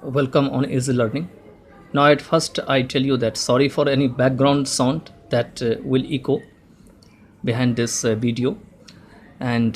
Welcome on Easy Learning. Now, at first, I tell you that sorry for any background sound that will echo behind this video, and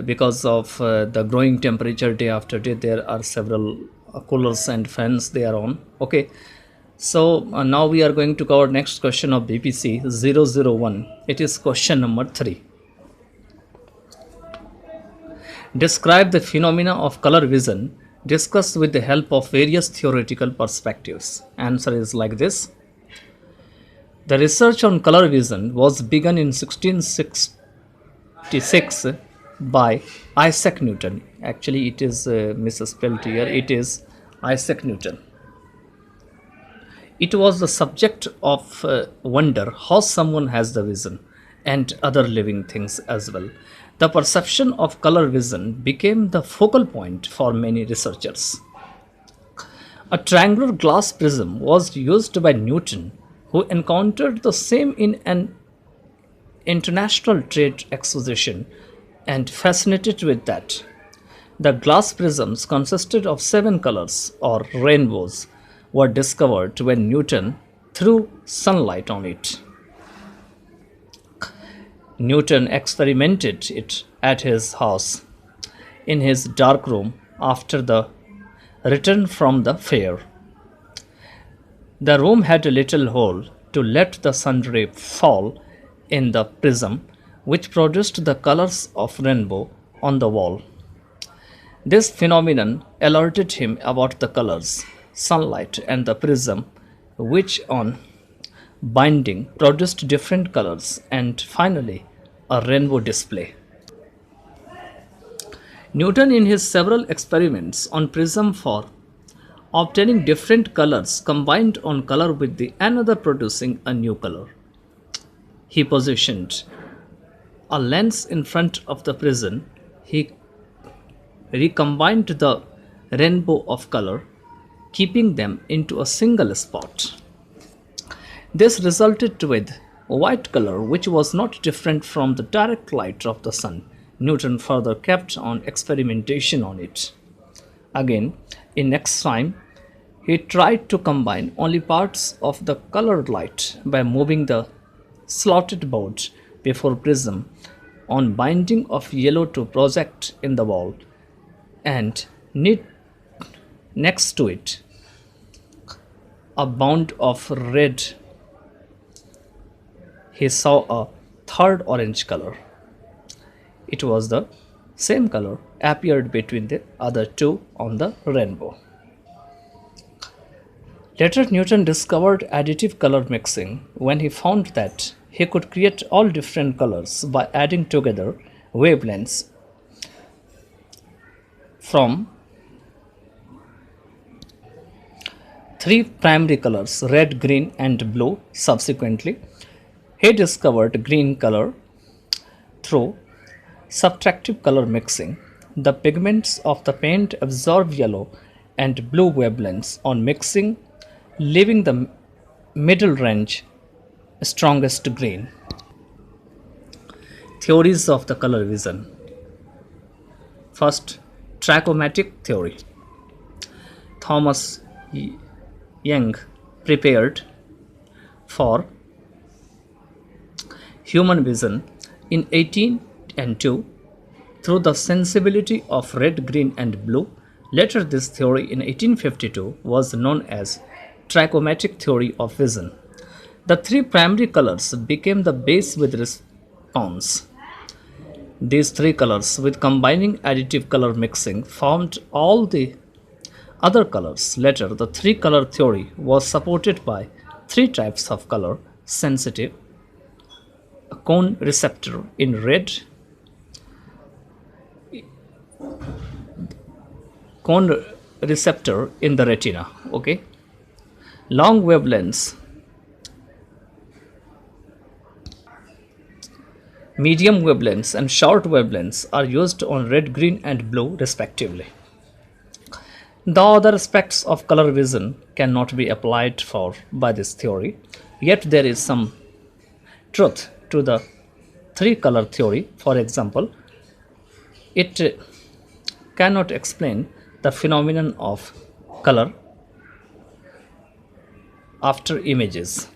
because of the growing temperature day after day, there are several coolers and fans they are on. Okay, so now we are going to cover next question of BPC-001. It is question number 3. Describe the phenomena of color vision discussed with the help of various theoretical perspectives. Answer is like this. The research on color vision was begun in 1666 by Isaac Newton. Actually, it is misspelled here. It is Isaac Newton. It was the subject of wonder how someone has the vision and other living things as well. The perception of color vision became the focal point for many researchers. A triangular glass prism was used by Newton, who encountered the same in an international trade exposition and fascinated with that. The glass prisms consisted of 7 colors or rainbows were discovered when Newton threw sunlight on it. Newton experimented it at his house in his dark room after the return from the fair. The room had a little hole to let the sun ray fall in the prism, which produced the colors of rainbow on the wall. This phenomenon alerted him about the colors, sunlight, and the prism, which on binding produced different colors and finally a rainbow display. Newton, in his several experiments on prism for obtaining different colors, combined one color with the another producing a new color. He positioned a lens in front of the prism. He recombined the rainbow of color, keeping them into a single spot. This resulted with white color, which was not different from the direct light of the sun. Newton further kept on experimentation on it. Again, in next time, he tried to combine only parts of the colored light by moving the slotted board before prism on binding of yellow to project in the wall and next to it a bound of red. He saw a third orange color. It was the same color appeared between the other two on the rainbow. Later, Newton discovered additive color mixing when he found that he could create all different colors by adding together wavelengths from 3 primary colors, red, green, and blue. Subsequently, he discovered green color through subtractive color mixing. The pigments of the paint absorb yellow and blue wavelengths on mixing, leaving the middle range strongest green. Theories of the color vision. First, trichromatic theory. Thomas Young prepared for human vision in 1802 through the sensibility of red, green, and blue. Later, this theory in 1852 was known as trichromatic theory of vision. The 3 primary colors became the base with response. These 3 colors, with combining additive color mixing, formed all the other colors. Later, the 3 color theory was supported by 3 types of color: sensitive, a cone receptor in red, cone receptor in the retina. Okay, long wavelengths, medium wavelengths, and short wavelengths are used on red, green, and blue respectively. The other aspects of color vision cannot be applied for by this theory, yet there is some truth to the 3 color theory. For example, it cannot explain the phenomenon of color after images.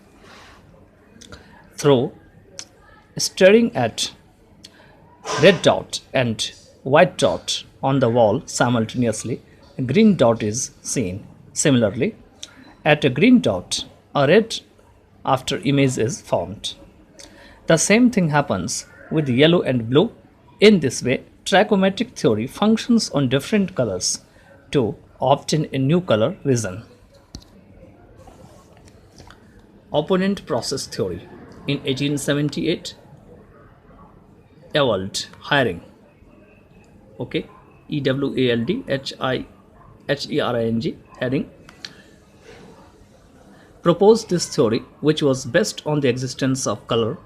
Through staring at red dot and white dot on the wall simultaneously, a green dot is seen. Similarly, at a green dot, a red after image is formed. The same thing happens with yellow and blue. In this way, trichromatic theory functions on different colors to obtain a new color vision. Opponent process theory. In 1878, Ewald Hering, okay, Ewaldhering, Hering, proposed this theory, which was based on the existence of color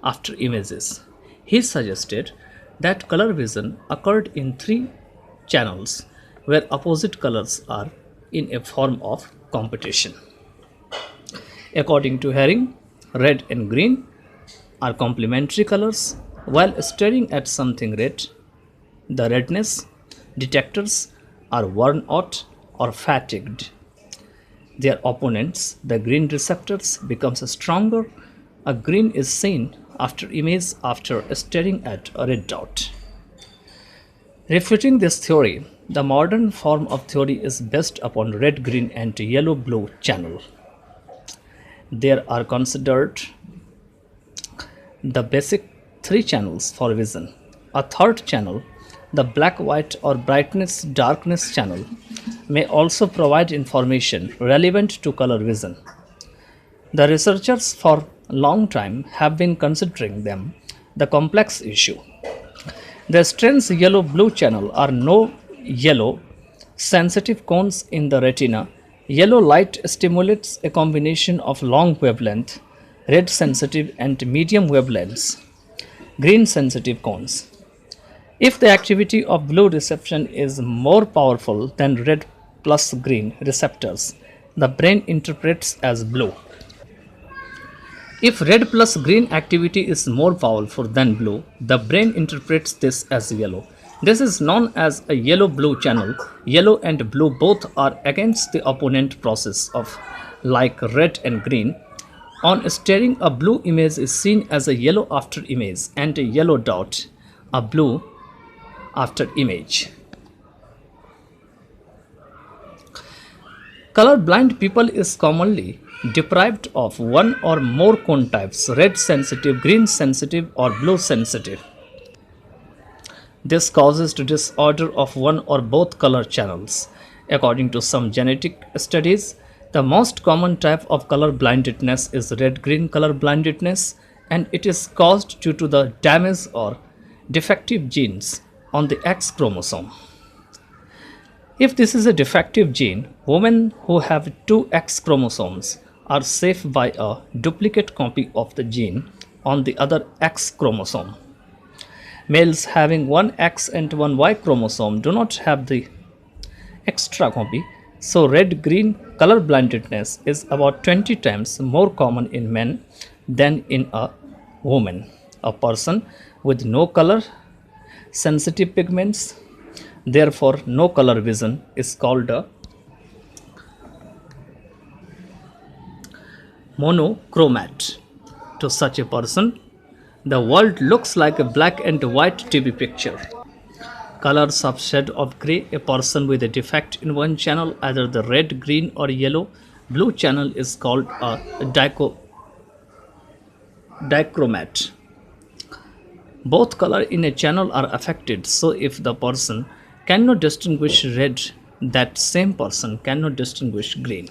after images. He suggested that color vision occurred in three channels where opposite colors are in a form of competition. According to Hering, red and green are complementary colors. While staring at something red, the redness detectors are worn out or fatigued. Their opponents, the green receptors, becomes stronger. A green is seen after image after staring at a red dot. Refuting this theory, the modern form of theory is based upon red-green and yellow-blue channel. There are considered the basic three channels for vision. A third channel, the black-white or brightness-darkness channel, may also provide information relevant to color vision. The researchers for a long time have been considering them the complex issue. The strange yellow-blue channel are no yellow sensitive cones in the retina. Yellow light stimulates a combination of long wavelength, red sensitive and medium wavelengths, green sensitive cones. If the activity of blue reception is more powerful than red plus green receptors, the brain interprets as blue. If red plus green activity is more powerful than blue, the brain interprets this as yellow. This is known as a yellow-blue channel. Yellow and blue both are against the opponent process of like red and green. On staring, a blue image is seen as a yellow after image and a yellow dot, a blue after image. Color-blind people is commonly deprived of one or more cone types, red sensitive, green sensitive or blue sensitive. This causes the disorder of one or both color channels. According to some genetic studies, the most common type of color blindness is red-green color blindness, and it is caused due to the damage or defective genes on the X chromosome. If this is a defective gene, women who have two X chromosomes are safe by a duplicate copy of the gene on the other X chromosome. Males having one X and one Y chromosome do not have the extra copy, so red-green color blindness is about 20 times more common in men than in a woman. A person with no color sensitive pigments, therefore no color vision, is called a monochromat. To such a person, the world looks like a black and white TV picture. Colors of shade of grey. A person with a defect in one channel, either the red, green or yellow, blue channel, is called a dichromat. Both color in a channel are affected, so if the person cannot distinguish red, that same person cannot distinguish green.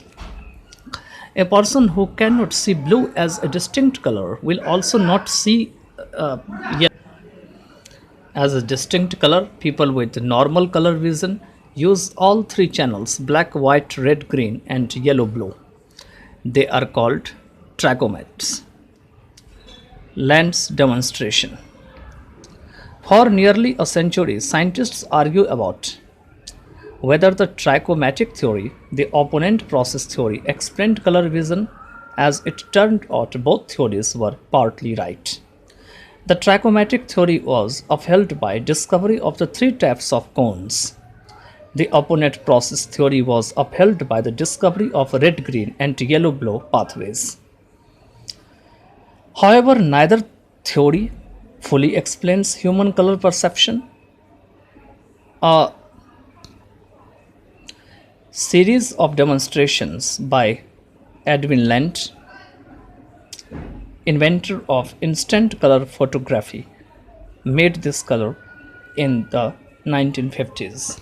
A person who cannot see blue as a distinct color will also not see yellow as a distinct color. People with normal color vision use all three channels: black, white, red, green and yellow, blue. They are called trichomats. Lens demonstration. For nearly a century, scientists argue about whether the trichromatic theory, the opponent process theory, explained color vision. As it turned out, both theories were partly right. The trichromatic theory was upheld by discovery of the three types of cones: The opponent process theory was upheld by the discovery of red green and yellow blue pathways. However, neither theory fully explains human color perception. A series of demonstrations by Edwin Lent, inventor of instant color photography, made this color in the 1950s.